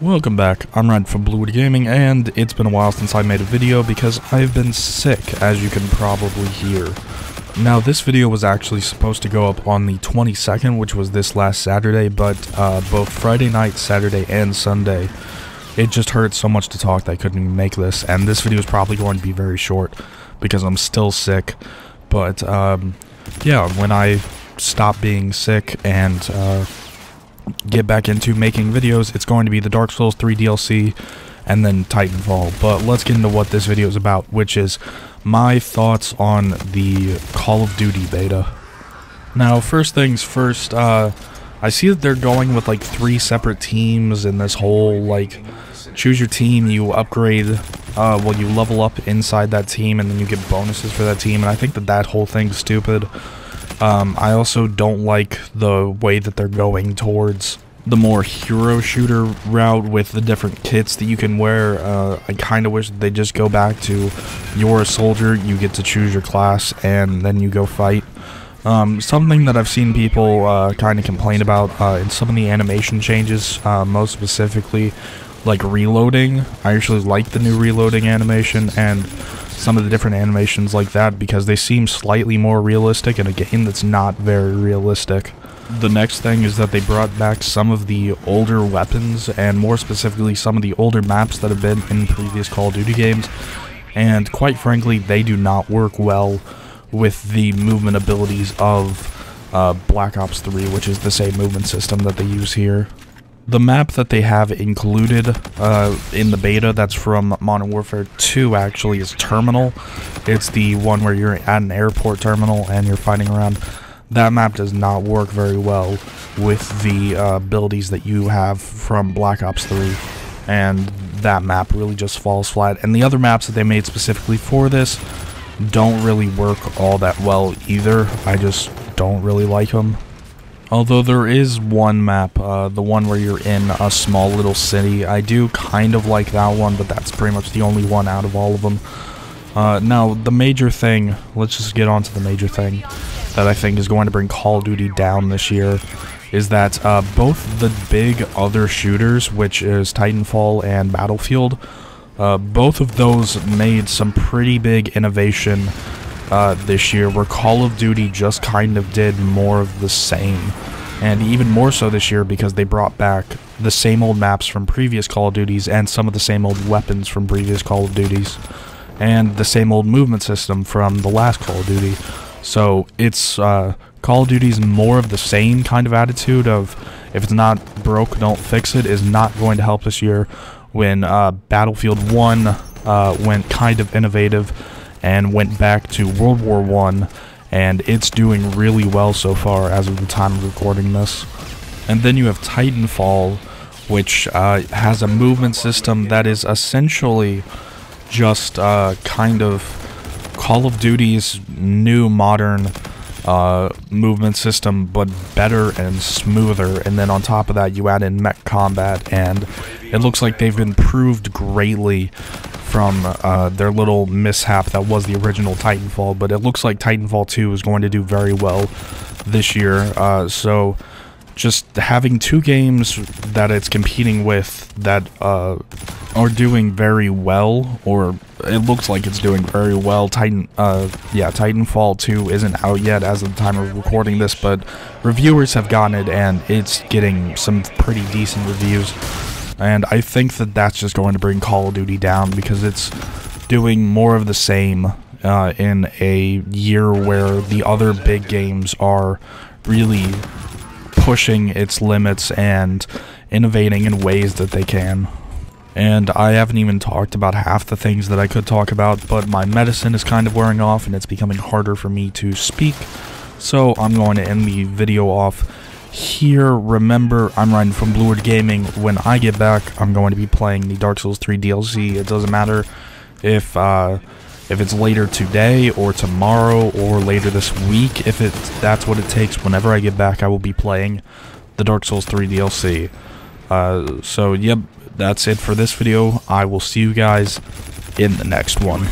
Welcome back, I'm Ryan from Bluewood Gaming, and it's been a while since I made a video because I've been sick, as you can probably hear. Now, this video was actually supposed to go up on the 22nd, which was this last Saturday, but both Friday night, Saturday, and Sunday, it just hurt so much to talk that I couldn't even make this, and this video is probably going to be very short because I'm still sick. But, yeah, when I stop being sick and get back into making videos, it's going to be the Dark Souls 3 DLC and then Titanfall. But let's get into what this video is about, which is my thoughts on the Call of Duty beta. Now, first things first, I see that they're going with like 3 separate teams in this whole like choose your team, you upgrade, well, you level up inside that team and then you get bonuses for that team, and I think that that whole thing's stupid. I also don't like the way that they're going towards the more hero shooter route with the different kits that you can wear. I kind of wish that they just go back to you're a soldier, you get to choose your class, and then you go fight. Something that I've seen people kind of complain about in some of the animation changes, most specifically like reloading. I actually like the new reloading animation and some of the different animations like that because they seem slightly more realistic in a game that's not very realistic. The next thing is that they brought back some of the older weapons, and more specifically some of the older maps that have been in previous Call of Duty games, and quite frankly they do not work well with the movement abilities of Black Ops 3, which is the same movement system that they use here. The map that they have included in the beta that's from Modern Warfare 2 actually is Terminal. It's the one where you're at an airport terminal and you're fighting around. That map does not work very well with the abilities that you have from Black Ops 3. And that map really just falls flat. And the other maps that they made specifically for this don't really work all that well either. I just don't really like them. Although there is one map, the one where you're in a small little city. I do kind of like that one, but that's pretty much the only one out of all of them. Now, the major thing, let's just get on to the major thing that I think is going to bring Call of Duty down this year, is that both the big other shooters, which is Titanfall and Battlefield, both of those made some pretty big innovation this year, where Call of Duty just kind of did more of the same, and even more so this year because they brought back the same old maps from previous Call of Duties and some of the same old weapons from previous Call of Duties and the same old movement system from the last Call of Duty. So it's Call of Duty's more of the same kind of attitude of if it's not broke, don't fix it, is not going to help this year, when Battlefield 1 went kind of innovative and went back to World War I, and it's doing really well so far as of the time of recording this. And then you have Titanfall, which has a movement system that is essentially just kind of Call of Duty's new modern movement system, but better and smoother. And then on top of that you add in mech combat, and it looks like they've improved greatly from their little mishap that was the original Titanfall, but it looks like Titanfall 2 is going to do very well this year. So just having 2 games that it's competing with that are doing very well, or it looks like it's doing very well. Titanfall 2 isn't out yet as of the time of recording this, but reviewers have gotten it and it's getting some pretty decent reviews. And I think that that's just going to bring Call of Duty down because it's doing more of the same in a year where the other big games are really pushing its limits and innovating in ways that they can. And I haven't even talked about half the things that I could talk about, but my medicine is kind of wearing off and it's becoming harder for me to speak. So I'm going to end the video off here. Remember, I'm Ryan from Bluewood Gaming. When I get back, I'm going to be playing the Dark Souls 3 DLC. It doesn't matter if it's later today or tomorrow or later this week. If that's what it takes. Whenever I get back, I will be playing the Dark Souls 3 DLC. So, yep, that's it for this video. I will see you guys in the next one.